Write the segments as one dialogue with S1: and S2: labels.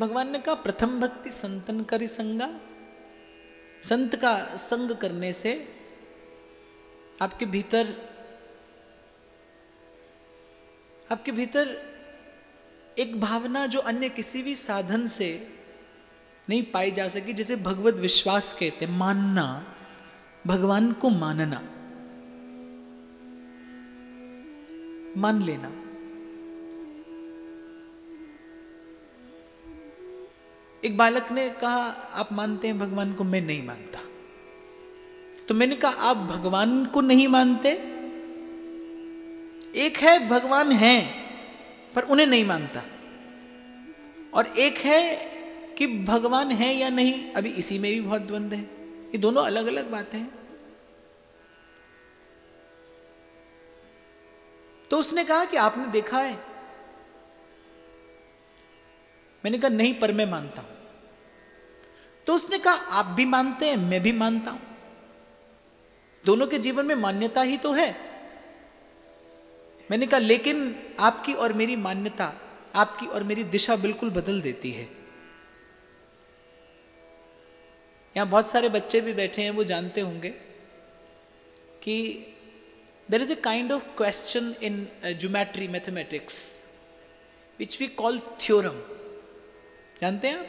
S1: भगवान ने कहा प्रथम भक्ति संतन करि संगा, संत का संग करने से आपके भीतर एक भावना जो अन्य किसी भी साधन से नहीं पाई जा सकी, जिसे भगवत विश्वास कहते हैं, मानना, भगवान को मानना, मान लेना। एक बालक ने कहा आप मानते हैं भगवान को? मैं नहीं मानता। तो मैंने कहा आप भगवान को नहीं मानते? एक है भगवान है पर उन्हें नहीं मानता, और एक है कि भगवान है या नहीं, अभी इसी में भी बहुत द्वंद्व है। ये दोनों अलग अलग बातें हैं। तो उसने कहा कि आपने देखा है? मैंने कहा नहीं, पर मैं मानता हूं। तो उसने कहा आप भी मानते हैं, मैं भी मानता हूं, दोनों के जीवन में मान्यता ही तो है। मैंने कहा लेकिन आपकी और मेरी मान्यता, आपकी और मेरी दिशा बिल्कुल बदल देती है। यहां बहुत सारे बच्चे भी बैठे हैं, वो जानते होंगे कि there is a kind of question in geometry mathematics which we call theorem. जानते हैं आप?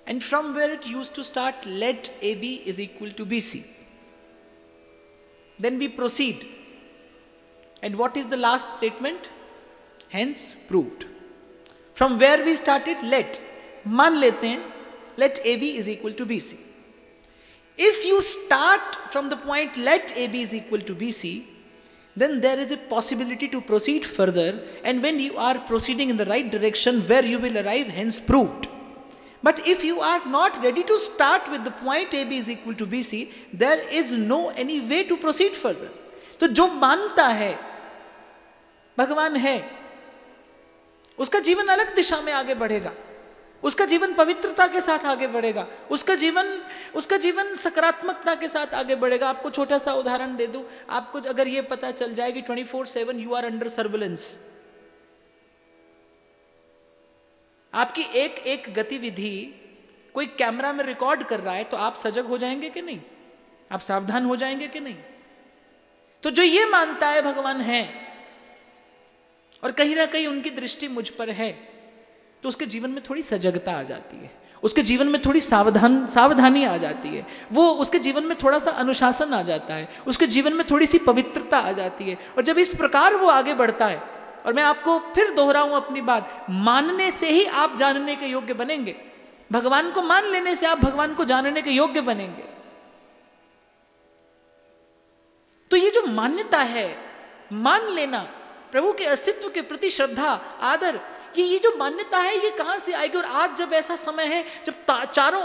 S1: And from where it used to start, let AB is equal to BC. Then we proceed. And what is the last statement? Hence proved. From where we started, let, मान लेते हैं, let AB is equal to BC. If you start from the point let AB is equal to BC, then there is a possibility to proceed further, and when you are proceeding in the right direction, where you will arrive, hence proved. But if you are not ready to start with the point AB is equal to BC, there is no any way to proceed further. तो जो मानता है भगवान है, उसका जीवन अलग दिशा में आगे बढ़ेगा, उसका जीवन पवित्रता के साथ आगे बढ़ेगा, उसका जीवन सकारात्मकता के साथ आगे बढ़ेगा। आपको छोटा सा उदाहरण दे दूं, आपको अगर ये पता चल जाए कि 24/7 यू आर अंडर सर्विलेंस, आपकी एक एक गतिविधि कोई कैमरा में रिकॉर्ड कर रहा है, तो आप सजग हो जाएंगे कि नहीं? आप सावधान हो जाएंगे कि नहीं? तो जो ये मानता है भगवान है और कहीं ना कहीं उनकी दृष्टि मुझ पर है, तो उसके जीवन में थोड़ी सजगता आ जाती है, उसके जीवन में थोड़ी सावधानी आ जाती है, वो उसके जीवन में थोड़ा सा अनुशासन आ जाता है, उसके जीवन में थोड़ी सी पवित्रता आ जाती है। और जब इस प्रकार वो आगे बढ़ता है, और मैं आपको फिर दोहराऊं अपनी बात, मानने से ही आप जानने के योग्य बनेंगे। भगवान को मान लेने से आप भगवान को जानने के योग्य बनेंगे। तो ये जो मान्यता है, मान लेना, प्रभु के अस्तित्व के प्रति श्रद्धा, आदर, ये जो मान्यता है, ये कहां से आएगी? और आज जब ऐसा समय है जब चारों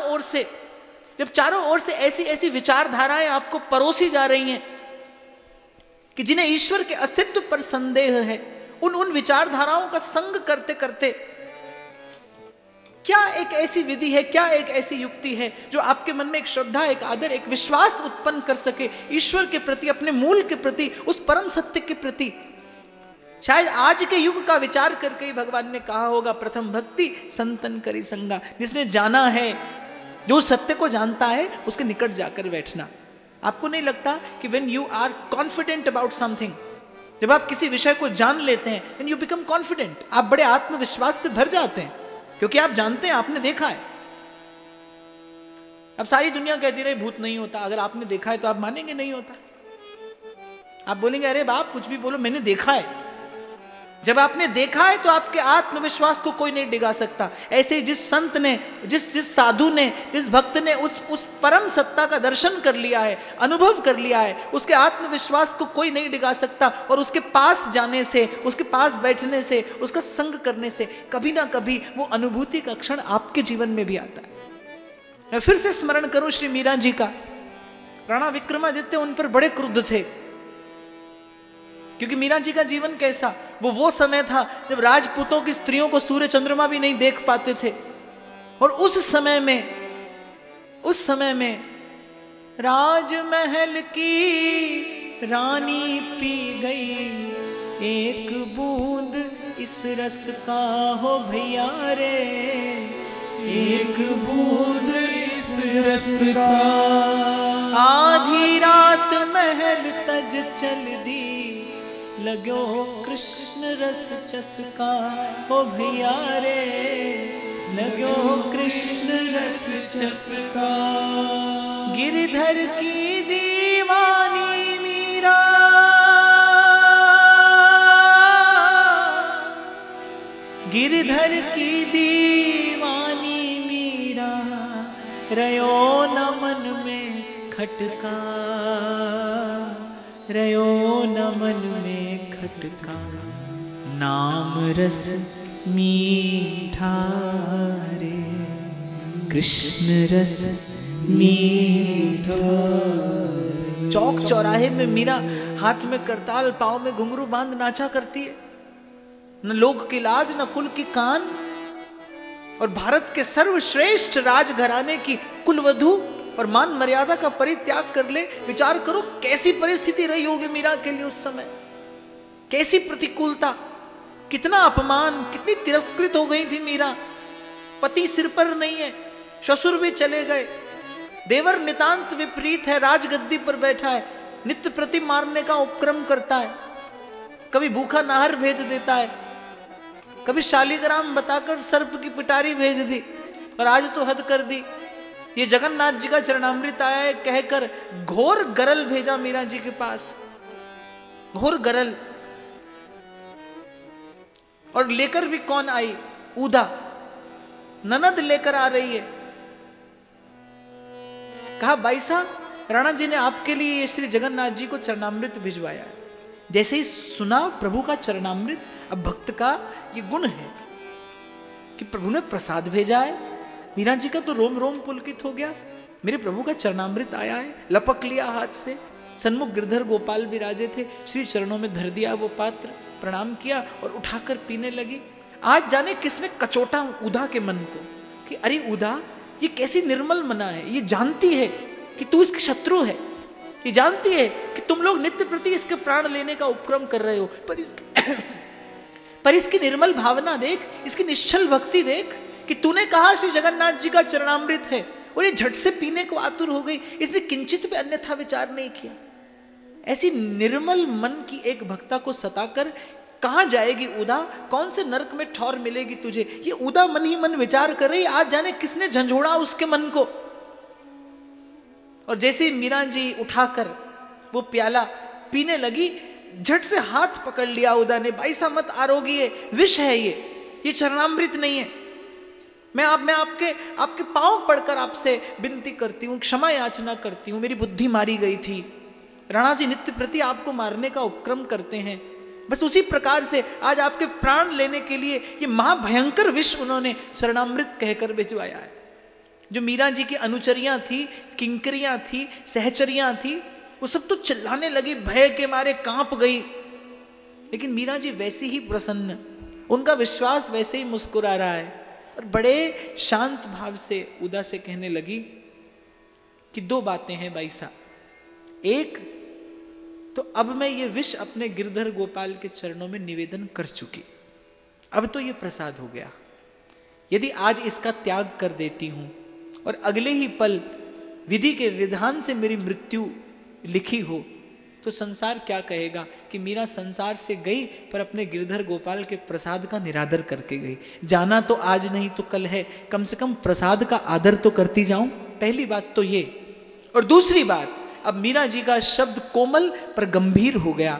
S1: ओर से ऐसी ऐसी विचारधाराएं आपको परोसी जा रही हैं कि जिन्हें ईश्वर के अस्तित्व पर संदेह है, उन विचारधाराओं का संग करते करते क्या एक ऐसी विधि है, क्या एक ऐसी युक्ति है जो आपके मन में एक श्रद्धा, एक आदर, एक विश्वास उत्पन्न कर सके ईश्वर के प्रति, अपने मूल के प्रति, उस परम सत्य के प्रति। शायद आज के युग का विचार करके ही भगवान ने कहा होगा प्रथम भक्ति संतन करि संगा। जिसने जाना है, जो सत्य को जानता है, उसके निकट जाकर बैठना। आपको नहीं लगता कि when you are confident about something, जब आप किसी विषय को जान लेते हैं, then you become confident, आप बड़े आत्मविश्वास से भर जाते हैं, क्योंकि आप जानते हैं, आपने देखा है। अब सारी दुनिया कहती रही भूत नहीं होता, अगर आपने देखा है तो आप मानेंगे नहीं होता। आप बोलेंगे अरे बाप कुछ भी बोलो, मैंने देखा है। जब आपने देखा है तो आपके आत्मविश्वास को कोई नहीं डिगा सकता। ऐसे ही जिस संत ने, जिस साधु ने, जिस भक्त ने उस परम सत्ता का दर्शन कर लिया है, अनुभव कर लिया है, उसके आत्मविश्वास को कोई नहीं डिगा सकता। और उसके पास जाने से, उसके पास बैठने से, उसका संग करने से कभी ना कभी वो अनुभूति का क्षण आपके जीवन में भी आता है। मैं फिर से स्मरण करूं श्री मीरा जी का। राणा विक्रमादित्य उन पर बड़े क्रुद्ध थे, क्योंकि मीरा जी का जीवन कैसा, वो समय था जब राजपूतों की स्त्रियों को सूर्य चंद्रमा भी नहीं देख पाते थे। और उस समय में राजमहल की रानी पी गई एक बूंद इस रस का हो भैया रे,
S2: एक बूंद इस रस का।
S1: आधी रात महल तज चल दी, लगो कृष्ण रस चसका हो भैया रे, लगो कृष्ण रस चसका। गिरधर की दीवानी मीरा, गिरधर की दीवानी मीरा, रयो न मन में खटका, रयो न मन में खटका। नाम रस मीठा रे, कृष्ण रस मीठा। चौक चौराहे में मीरा हाथ में करताल, पाँव में घुंघरू बांध नाचा करती है। न लोक की लाज, न कुल की कान, और भारत के सर्वश्रेष्ठ राजघराने की कुलवधू और मान मर्यादा का परित्याग कर ले। विचार करो कैसी परिस्थिति रही होगी मीरा के लिए उस समय, कैसी प्रतिकूलता, कितना अपमान, कितनी तिरस्कृत हो गई थी मीरा। पति सिर पर नहीं है, ससुर भी चले गए, देवर नितांत विपरीत है, राजगद्दी पर बैठा है, नित्य प्रति मारने का उपक्रम करता है, कभी भूखा नाहर भेज देता है, कभी शालिग्राम बताकर सर्प की पिटारी भेज दी, और आज तो हद कर दी। ये जगन्नाथ जी का चरणामृत आया है कहकर घोर गरल भेजा मीरा जी के पास, घोर गरल। और लेकर भी कौन आई? ऊदा, ननद लेकर आ रही है। कहा बाईसा, राणा जी ने आपके लिए श्री जगन्नाथ जी को चरणामृत भिजवाया है। जैसे ही सुना प्रभु का चरणामृत, अब भक्त का ये गुण है कि प्रभु ने प्रसाद भेजा है। मीरा जी का तो रोम रोम पुलकित हो गया, मेरे प्रभु का चरणामृत आया है। लपक लिया हाथ से, सन्मुख गिरधर गोपाल विराजे थे, श्री चरणों में धर दिया वो पात्र, प्रणाम किया और उठाकर पीने लगी। आज जाने किसने कचोटा उदा के मन को कि अरे उदा, ये कैसी निर्मल मना है, ये जानती है कि तू इसकी शत्रु है, ये जानती है कि तुम लोग नित्य प्रति इसके प्राण लेने का उपक्रम कर रहे हो, पर इसकी निर्मल भावना देख, इसकी निश्चल भक्ति देख कि तूने कहा श्री जगन्नाथ जी का चरणामृत है और ये झट से पीने को आतुर हो गई, इसने किंचित भी अन्यथा विचार नहीं किया। ऐसी निर्मल मन की एक भक्ता को सताकर कहां जाएगी उदा, कौन से नरक में ठौर मिलेगी तुझे? ये उदा मन ही मन विचार कर रही, आज जाने किसने झंझोड़ा उसके मन को। और जैसे मीरा जी उठाकर वो प्याला पीने लगी, झट से हाथ पकड़ लिया उदा ने, बाईसा मत आरोगी, है विष है, ये चरणामृत नहीं है। मैं आपके पांव पड़कर आपसे विनती करती हूँ, क्षमा याचना करती हूँ, मेरी बुद्धि मारी गई थी। राणा जी नित्य प्रति आपको मारने का उपक्रम करते हैं, बस उसी प्रकार से आज आपके प्राण लेने के लिए ये महाभयंकर विष उन्होंने चरणामृत कहकर भिजवाया है। जो मीरा जी की अनुचरियां थी, किंकरियां थी, सहचरियां थी, वो सब तो चिल्लाने लगी, भय के मारे कांप गई। लेकिन मीरा जी वैसी ही प्रसन्न, उनका विश्वास वैसे ही मुस्कुरा रहा है, और बड़े शांत भाव से उदा से कहने लगी कि दो बातें हैं बाईसा। एक तो अब मैं ये विष अपने गिरधर गोपाल के चरणों में निवेदन कर चुकी, अब तो ये प्रसाद हो गया। यदि आज इसका त्याग कर देती हूं और अगले ही पल विधि के विधान से मेरी मृत्यु लिखी हो, तो संसार क्या कहेगा कि मीरा संसार से गई पर अपने गिरधर गोपाल के प्रसाद का निरादर करके गई। जाना तो आज नहीं तो कल है, कम से कम प्रसाद का आदर तो करती जाऊं। पहली बात तो ये। और दूसरी बात, अब मीरा जी का शब्द कोमल पर गंभीर हो गया।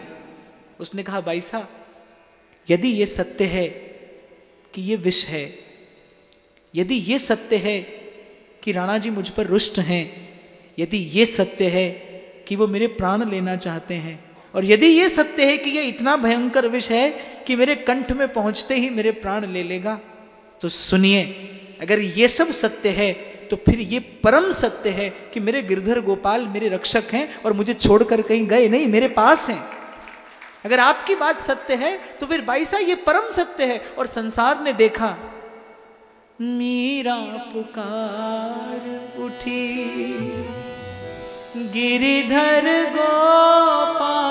S1: उसने कहा बाईसा, यदि ये सत्य है कि ये विष है, यदि ये सत्य है कि राणा जी मुझ पर रुष्ट हैं, यदि ये सत्य है कि वो मेरे प्राण लेना चाहते हैं, और यदि ये सत्य है कि ये इतना भयंकर विष है कि मेरे कंठ में पहुंचते ही मेरे प्राण ले लेगा, तो सुनिए, अगर ये सब सत्य है तो फिर ये परम सत्य है कि मेरे गिरधर गोपाल मेरे रक्षक हैं और मुझे छोड़कर कहीं गए नहीं, मेरे पास हैं। अगर आपकी बात सत्य है तो फिर बाईसा ये परम सत्य है। और संसार ने देखा, मीरा पुकार उठी, गिरिधर गोपाला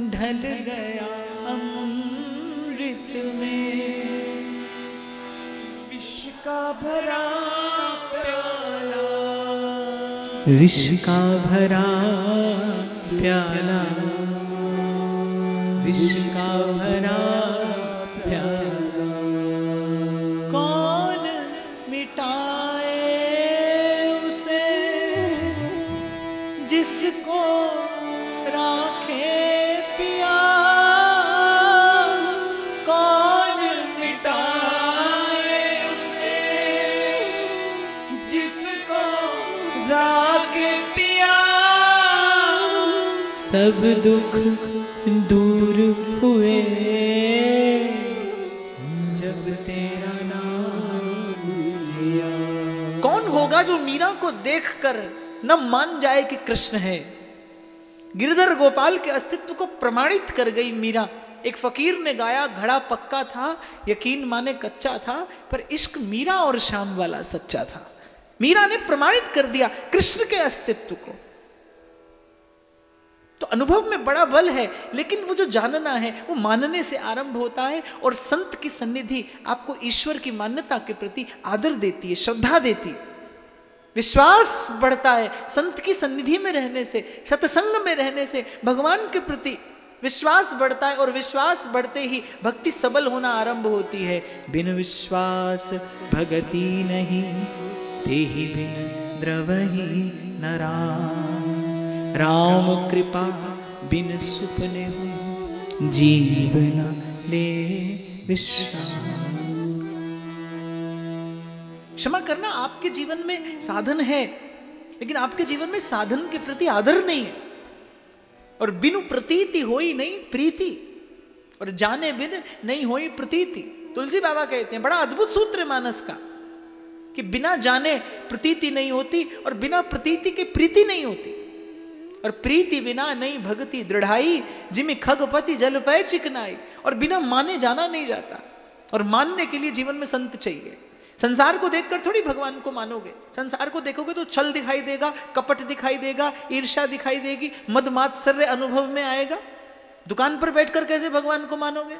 S1: ढल गया
S2: का भरा प्याला,
S1: विष का भरा प्याला, विष का भरा प्याला, कौन मिटाए उसे जिसको राखे पिया, कौन मिटाए उसे
S2: जिसको
S1: राखे पिया, सब दुख दूर हुए जब तेरा नाम लिया। कौन होगा जो मीरा को देखकर न मान जाए कि कृष्ण है। गिरधर गोपाल के अस्तित्व को प्रमाणित कर गई मीरा। एक फकीर ने गाया, घड़ा पक्का था यकीन माने कच्चा था, पर इश्क मीरा और श्याम वाला सच्चा था। मीरा ने प्रमाणित कर दिया कृष्ण के अस्तित्व को। तो अनुभव में बड़ा बल है, लेकिन वो जो जानना है वो मानने से आरंभ होता है। और संत की सन्निधि आपको ईश्वर की मान्यता के प्रति आदर देती है, श्रद्धा देती है, विश्वास बढ़ता है। संत की सन्निधि में रहने से, सत्संग में रहने से भगवान के प्रति विश्वास बढ़ता है, और विश्वास बढ़ते ही भक्ति सबल होना आरंभ होती है। बिन विश्वास भगति नहीं, तेहि बिन द्रवहि न राम, राम कृपा बिन सुपने हो, जीवन ले विश्राम। क्षमा करना, आपके जीवन में साधन है, लेकिन आपके जीवन में साधन के प्रति आदर नहीं है। और बिनु प्रतीति होई नहीं प्रीति, और जाने बिन नहीं होई प्रतीति। तुलसी बाबा कहते हैं, बड़ा अद्भुत सूत्र है मानस का, कि बिना जाने प्रतीति नहीं होती, और बिना प्रतीति के प्रीति नहीं होती, और प्रीति बिना नहीं भक्ति दृढ़ाई, जिमि खगपति जल पय चिकनाई। और बिना माने जाना नहीं जाता, और मानने के लिए जीवन में संत चाहिए। संसार को देखकर थोड़ी भगवान को मानोगे। संसार को देखोगे तो छल दिखाई देगा, कपट दिखाई देगा, ईर्ष्या दिखाई देगी, मद मात्सर्य अनुभव में आएगा। दुकान पर बैठकर कैसे भगवान को मानोगे?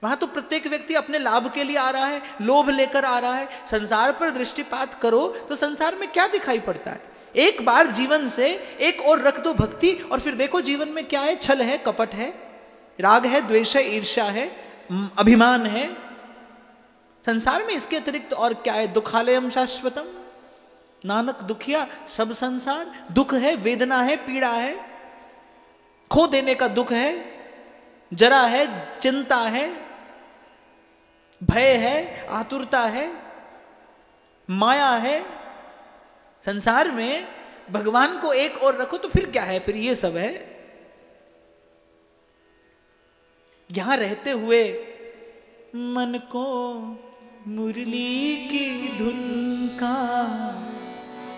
S1: वहां तो प्रत्येक व्यक्ति अपने लाभ के लिए आ रहा है, लोभ लेकर आ रहा है। संसार पर दृष्टिपात करो तो संसार में क्या दिखाई पड़ता है? एक बार जीवन से एक और रख दो भक्ति, और फिर देखो जीवन में क्या है। छल है, कपट है, राग है, द्वेष है, ईर्ष्या है, अभिमान है। संसार में इसके अतिरिक्त और क्या है? दुखालयम शाश्वतम, नानक दुखिया सब संसार। दुख है, वेदना है, पीड़ा है, खो देने का दुख है, जरा है, चिंता है, भय है, आतुरता है, माया है। संसार में भगवान को एक और रखो तो फिर क्या है? फिर ये सब है। यहां रहते हुए मन को मुरली की धुन का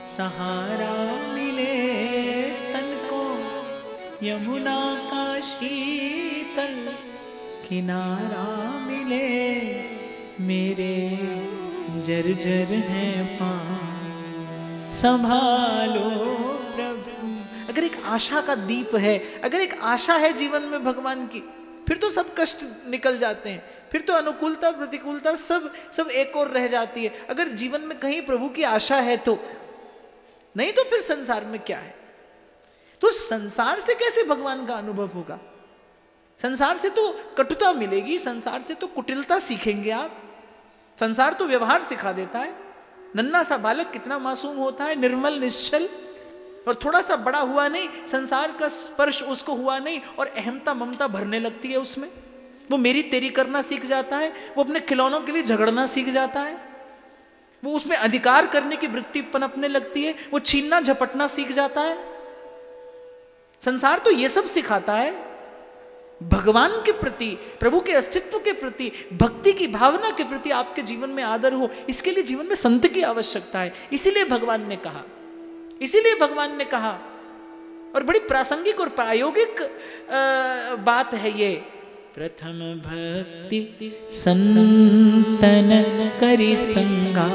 S1: सहारा मिले, तन को यमुना का शीतल किनारा मिले, मेरे जर्जर हैं पांव संभालो प्रभु। अगर एक आशा का दीप है, अगर एक आशा है जीवन में भगवान की, फिर तो सब कष्ट निकल जाते हैं, फिर तो अनुकूलता प्रतिकूलता सब एक और रह जाती है। अगर जीवन में कहीं प्रभु की आशा है तो, नहीं तो फिर संसार में क्या है? तो संसार से कैसे भगवान का अनुभव होगा? संसार से तो कटुता मिलेगी, संसार से तो कुटिलता सीखेंगे आप। संसार तो व्यवहार सिखा देता है। नन्हा सा बालक कितना मासूम होता है, निर्मल निश्चल, और थोड़ा सा बड़ा हुआ नहीं, संसार का स्पर्श उसको हुआ नहीं, और अहमता ममता भरने लगती है उसमें। वो मेरी तेरी करना सीख जाता है, वो अपने खिलौनों के लिए झगड़ना सीख जाता है, वो उसमें अधिकार करने की वृत्ति पनपने लगती है, वो छीनना झपटना सीख जाता है। संसार तो ये सब सिखाता है। भगवान के प्रति, प्रभु के अस्तित्व के प्रति, भक्ति की भावना के प्रति आपके जीवन में आदर हो, इसके लिए जीवन में संत की आवश्यकता है। इसीलिए भगवान ने कहा, और बड़ी प्रासंगिक और प्रायोगिक बात है ये, प्रथम भक्ति संतन करी संगा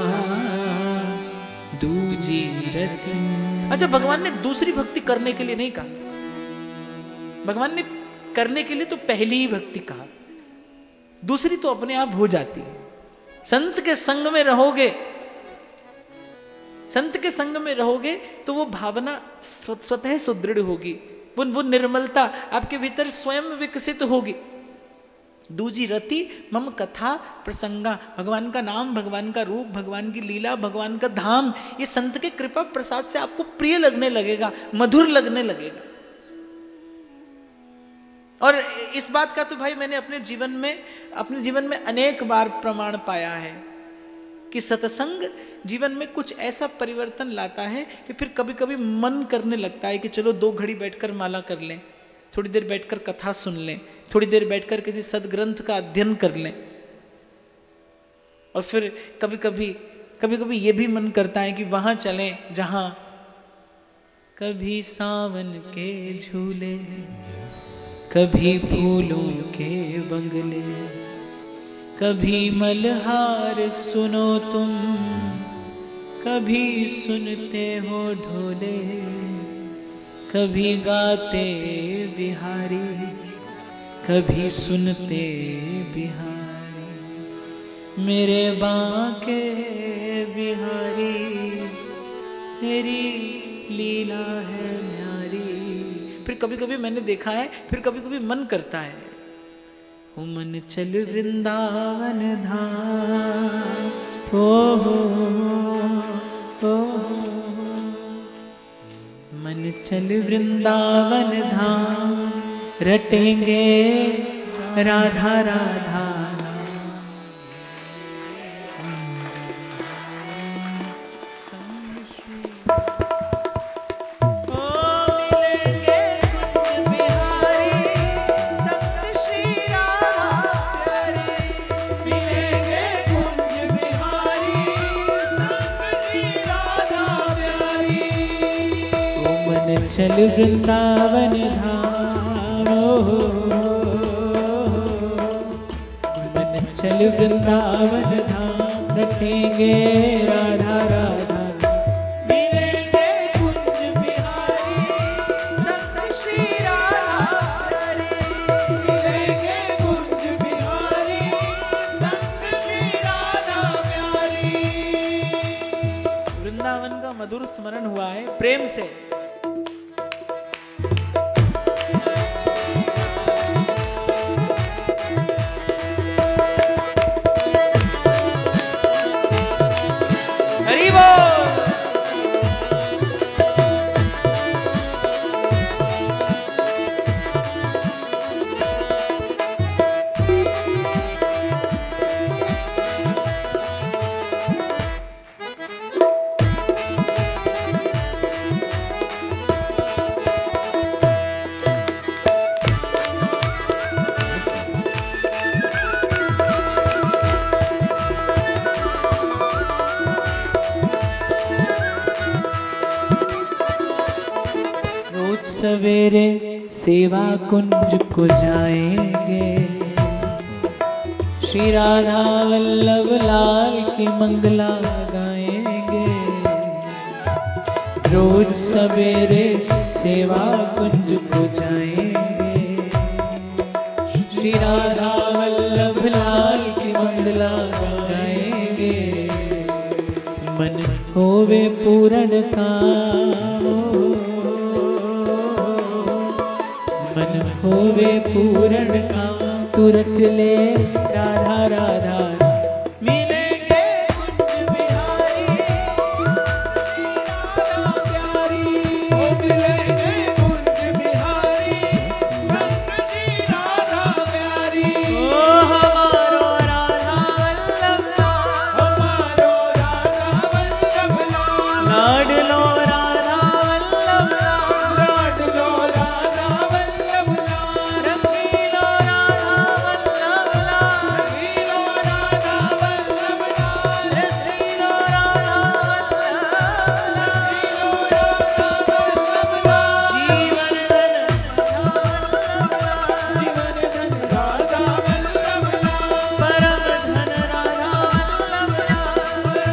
S1: दूजी रति। अच्छा, भगवान ने दूसरी भक्ति करने के लिए नहीं कहा। भगवान ने करने के लिए तो पहली ही भक्ति कहा, दूसरी तो अपने आप हो जाती है। संत के संग में रहोगे, संत के संग में रहोगे तो वो भावना स्वतः सुदृढ़ होगी, वो निर्मलता आपके भीतर स्वयं विकसित होगी। दूजी रति मम कथा प्रसंगा, भगवान का नाम, भगवान का रूप, भगवान की लीला, भगवान का धाम, ये संत के कृपा प्रसाद से आपको प्रिय लगने लगेगा, मधुर लगने लगेगा। और इस बात का तो भाई मैंने अपने जीवन में अनेक बार प्रमाण पाया है कि सत्संग जीवन में कुछ ऐसा परिवर्तन लाता है कि फिर कभी कभी मन करने लगता है कि चलो 2 घड़ी बैठकर माला कर लें, थोड़ी देर बैठकर कथा सुन लें, थोड़ी देर बैठकर किसी सदग्रंथ का अध्ययन कर लें। और फिर कभी कभी ये भी मन करता है कि वहां चलें जहां कभी सावन के झूले, कभी फूलों के बंगले, कभी मल्हार सुनो तुम, कभी सुनते हो ढोले, कभी गाते बिहारी, कभी सुनते बिहारी, मेरे बांके बिहारी, तेरी लीला है न्यारी। फिर कभी कभी मैंने देखा है, फिर कभी कभी मन करता है, हो मन चल वृंदावन धाम, मन चल वृंदावन धाम, रटेंगे राधा राधा। चल वृंदावन धाम, मन चल वृंदावन धाम, रटेंगे राधा राधा, मिलेंगे कुंज बिहारी, संत श्री राधा प्यारी, मिलेंगे कुंज बिहारी, संत श्री राधा प्यारी। वृंदावन का मधुर स्मरण हुआ है प्रेम से। सवेरे सेवा कुंज को जाएंगे, श्री राधा वल्लभ लाल की मंगला गाएंगे। रोज सवेरे सेवा कुंज को जाएंगे, श्री राधा वल्लभ लाल की मंगला गाएंगे। मन होवे पूर्ण काम, मन होवे पूर्ण काम, तुरत ले राधा राधा, मिलेंगे कुंज बिहारी, राधा प्यारी, ओ मिलेंगे कुंज बिहारी, संत श्री राधा प्यारी। ओ हमारो राधा वल्लभ लाल, हमारो राधा वल्लभ लाल, लाडलो राधा वल्लभ लाल, लाडलो राधा वल्लभ लाल, रंगीलो राधा वल्लभ लाल, रंगीलो राधा वल्लभ लाल, रसीलो राधा वल्लभ लाल, रसीलो राधा वल्लभ लाल, जीवन धन राधा वल्लभ लाल, परम धन राधा वल्लभ लाल, परम धन राधा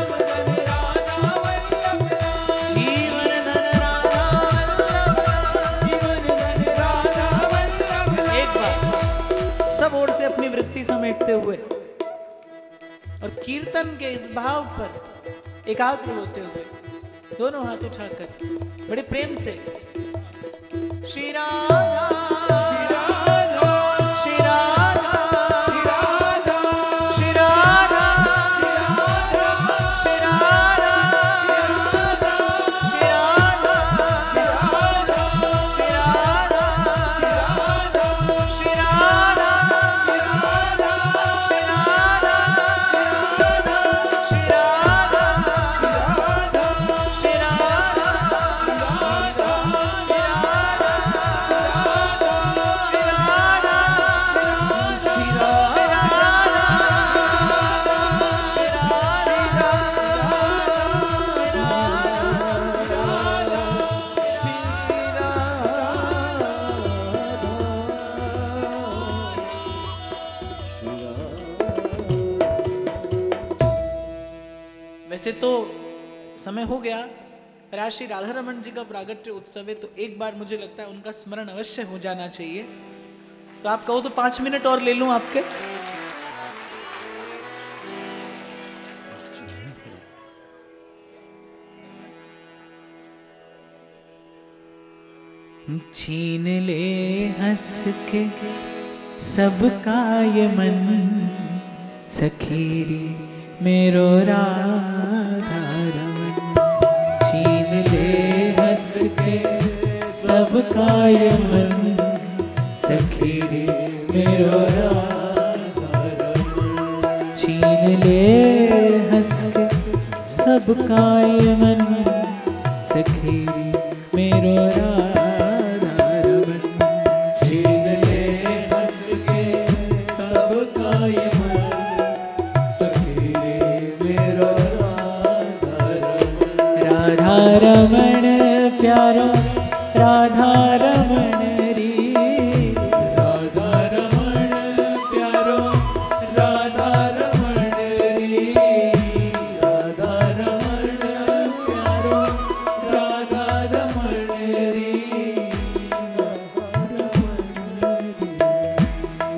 S1: वल्लभ लाल, जीवन धन राधा वल्लभ लाल, जीवन धन राधा वल्लभ लाल। एक बार सब ओर से अपनी वृत्ति समेटते हुए और कीर्तन के इस भाव पर एकाग्र होते हुए दोनों हाथ उठाकर बड़े प्रेम से श्री राधा श्री राधा श्री राधा श्री राधा श्री राधा श्री राधा श्री राधा श्री राधा वैसे तो समय हो गया, पर आज श्री राधा रमन जी का प्रागट्य उत्सव है, तो एक बार मुझे लगता है उनका स्मरण अवश्य हो जाना चाहिए। तो आप कहो तो 5 मिनट और ले लूं आपके। छीन ले हंस के सबका ये मन, सखीरी मेरो राधा रमन। छीन ले हंस के सबका ये मन, सखीरी मेरो राधा रमन। छीन ले हंस के सबका ये मन, सखीरी मेरो राधा रमन। छीन ले हंस के सबका ये मन, राधा रमण प्यारो राधा रमण री, राधा रमण प्यारो राधा रमण री, राधा रमण प्यारो राधा रमण री,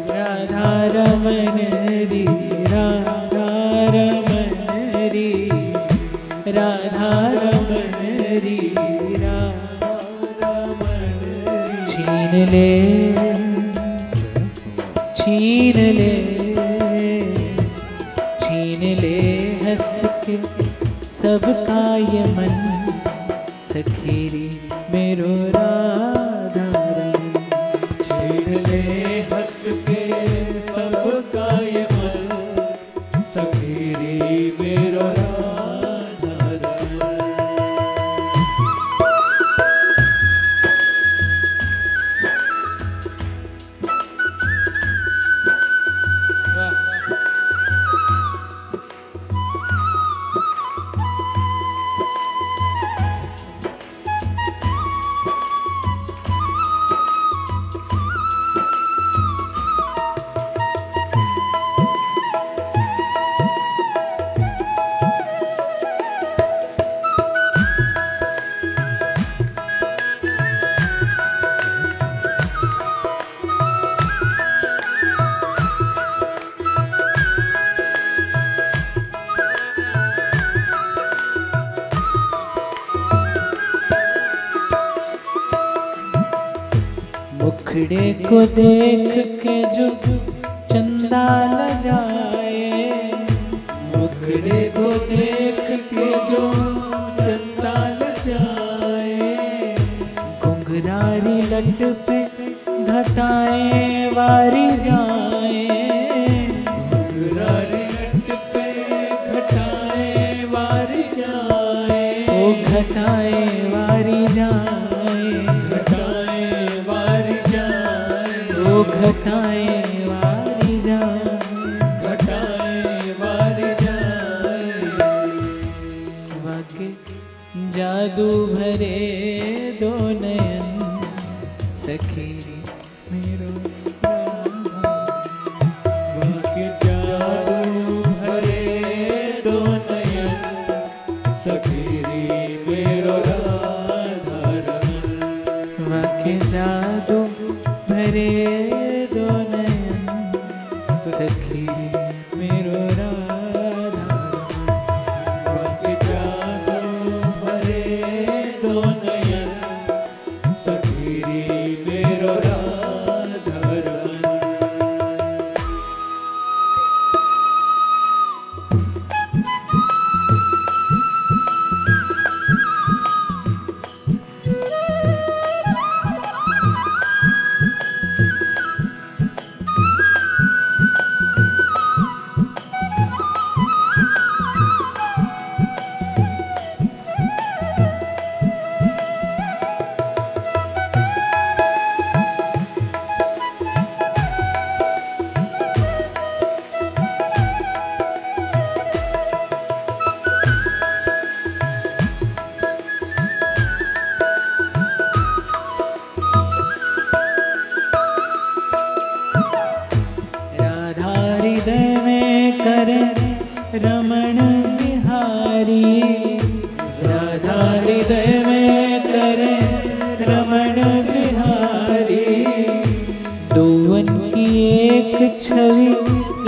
S1: राधा रमण री, राधा रमण री, राधा रमण री, राधा रमण री। छीन ले छीन ले छीन ले हंस के सबका ये मन, सखीरी मेरो राधा रमन। छीन ले हंस के सबका ये मन, सखीरी मेरो मुखड़े को देख के जो चंदा लजाए, मुखड़े को देख के जो चंदा लजाए, घुंघरारी लट पे घटाएं वारी जाए, घुंघरारी लट पे घटाएं वारी जाए, ओ घटाएं वारी जाए, घटाएं वारी जाए, घटाएं वारी जाए। वाके जादू भरे दो नयन, सखीरी मेरो राधा। वाके जादू भरे दो नयन, सखीरी मेरो राधा रमन। वाके जादू भरे दो नयन, सखी मेरो राधा रमण बिहारी, राधा हृदय में करे रमण बिहारी। दोवन की एक छवि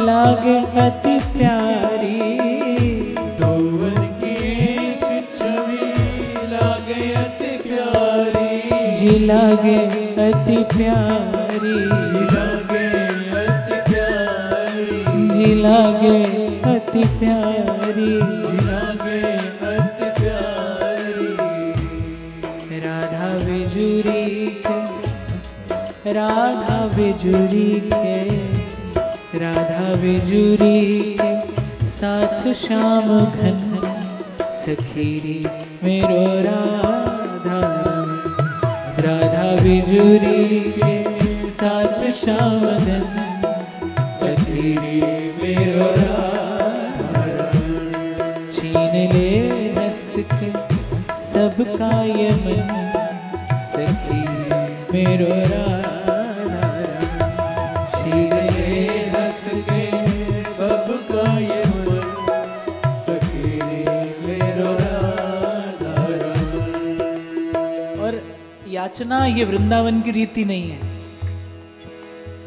S1: लागे अति प्यारी, दोवन की एक छवि लागे अति प्यारी, जी लागे अति प्यारी, लागे अति प्यारी, जी लागे अति प्यारी, लागे अति प्यारी। राधा बिजुरी के, राधा बिजुरी के, राधा बिजुरी के साथ श्याम घन सखीरी मेरो राधा। राधा बिजुरी के साथ श्याम घन सखीरी मेरो राधा। छीन ले हंस के सबका ये मन सखी मेरो राधा। छीन ले हंस के सबका ये मन सखी मेरो राधा। और याचना ये वृंदावन की रीति नहीं है,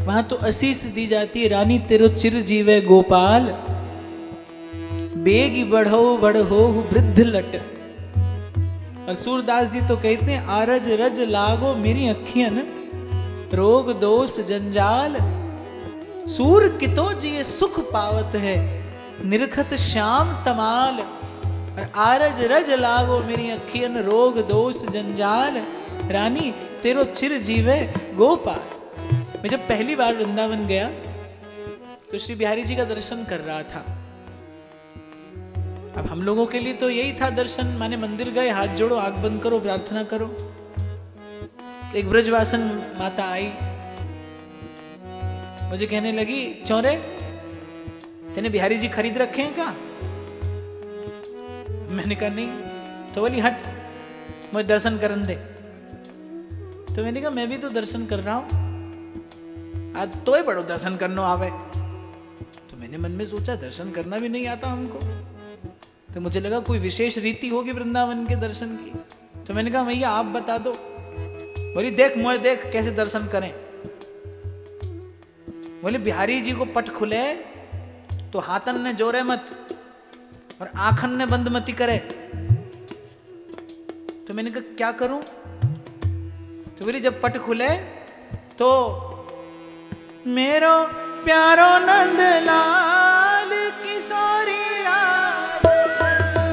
S1: वहां तो आशीष दी जाती है, रानी तेरो चिर जीवे गोपाल, बेगी बढ़ो बढ़ो वृद्ध लट। और सूरदास जी तो कहते हैं आरज रज लागो मेरी अखियन, रोग दोष जंजाल, सूर कितो जिए सुख पावत है, निरखत श्याम तमाल। और आरज रज लागो मेरी अखियन, रोग दोष जंजाल, रानी तेरो चिर जीवे गोपाल। मैं जब पहली बार वृंदावन गया तो श्री बिहारी जी का दर्शन कर रहा था। अब हम लोगों के लिए तो यही था दर्शन, माने मंदिर गए, हाथ जोड़ो, आंख बंद करो, प्रार्थना करो। एक ब्रजवासन माता आई, मुझे कहने लगी चौरे तेने बिहारी जी खरीद रखे हैं क्या? मैंने कहा नहीं। तो बोली हट मुझे दर्शन करन दे। तो मैंने कहा मैं भी तो दर्शन कर रहा हूं, आज तो ही बड़ो दर्शन करना आवे। तो मैंने मन में सोचा दर्शन करना भी नहीं आता हमको, तो मुझे लगा कोई विशेष रीति होगी वृंदावन के दर्शन की। तो मैंने कहा भैया आप बता दो। बोली देख मुझे देख कैसे दर्शन करें। बोले बिहारी जी को पट खुले तो हाथन ने जोरे मत और आंखन ने बंद मती करे। तो मैंने कहा क्या करूं? तो बोली जब पट खुले तो मेरो प्यारो नंदलाल किशोरी राधे,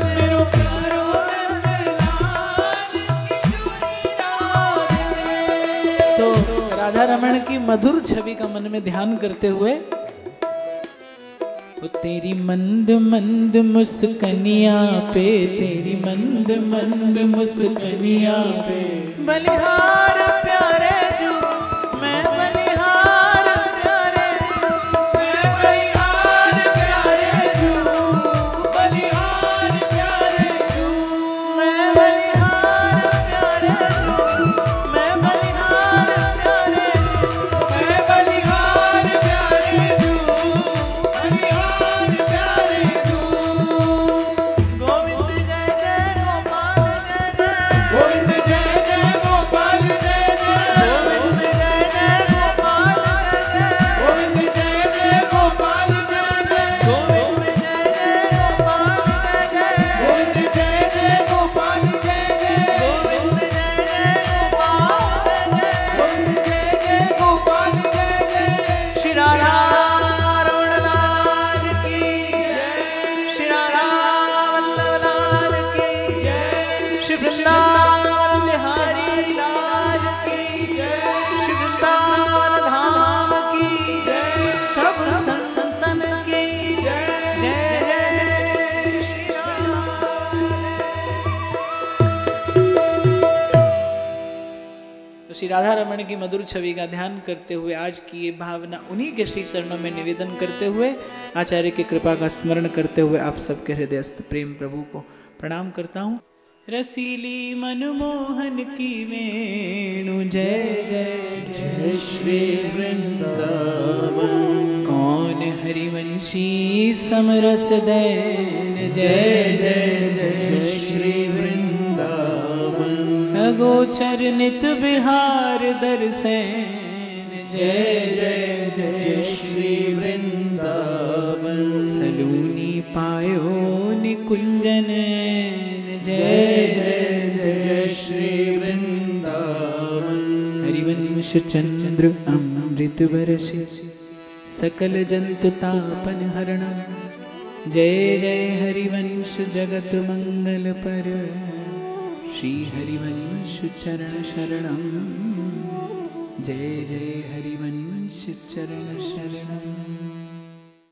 S1: मेरो प्यारो नंदलाल किशोरी राधे। तो राधा रमण की मधुर छवि का मन में ध्यान करते हुए वो तेरी मंद मंद मुस्कनिया पे, तेरी मंद मंद मुस्कनिया पे, बलिहार प्यारे जू मैं बलिहार प्यारे जू, मैं बलिहार प्यारे जू, बलिहार प्यारे जू, मैं बलिहार प्यारे जू, मैं बलिहार प्यारे जू, मैं बलिहार प्यारे जू, बलिहार प्यारे जू। गोविंद जय जय गोपाल जय जय, गोविंद जय जय गोपाल जय जय, गोविंद जय जय गोपाल जय जय, गोविंद जय जय गोपाल जय जय, गोविंद जय जय गोपाल जय जय, गोविंद जय जय गोपाल जय जय, गोविंद जय जय गोपाल जय जय, गोविंद जय जय गोपाल जय जय। श्री राधा रमण लाल की जय, श्री राधा वल्लभ लाल की जय, श्री वृंदावन बिहारी लाल की जय, श्री वृंदावन धाम की जय, सब संतन की जय, जय जय श्री राम। तो श्री राधा रमण की मधुर छवि का ध्यान करते हुए आज की ये भावना उन्हीं के श्री चरणों में निवेदन करते हुए आचार्य की कृपा का स्मरण करते हुए आप सबके हृदयस्थ प्रेम प्रभु को प्रणाम करता हूँ। रसीली मनमोहन की वेणु जय जय जय श्री वृंदावन। कौन कौन हरिवंशी समरस दैन, जय जय जय श्री वृंदावन। अगोचर नित बिहार दर्शन, जय जय जय श्री वृंदावन। सलूनी पायो निकुंजन, जय जय जय श्री वृंदावन। हरिवंश चंद्र अमृत वर्षि, सकल जंतु तापन हरणम। जय जय हरिवंश जगत मंगल पर, श्री हरिवंश चरण शरणम। जय जय हरिवंश चरण शरणम।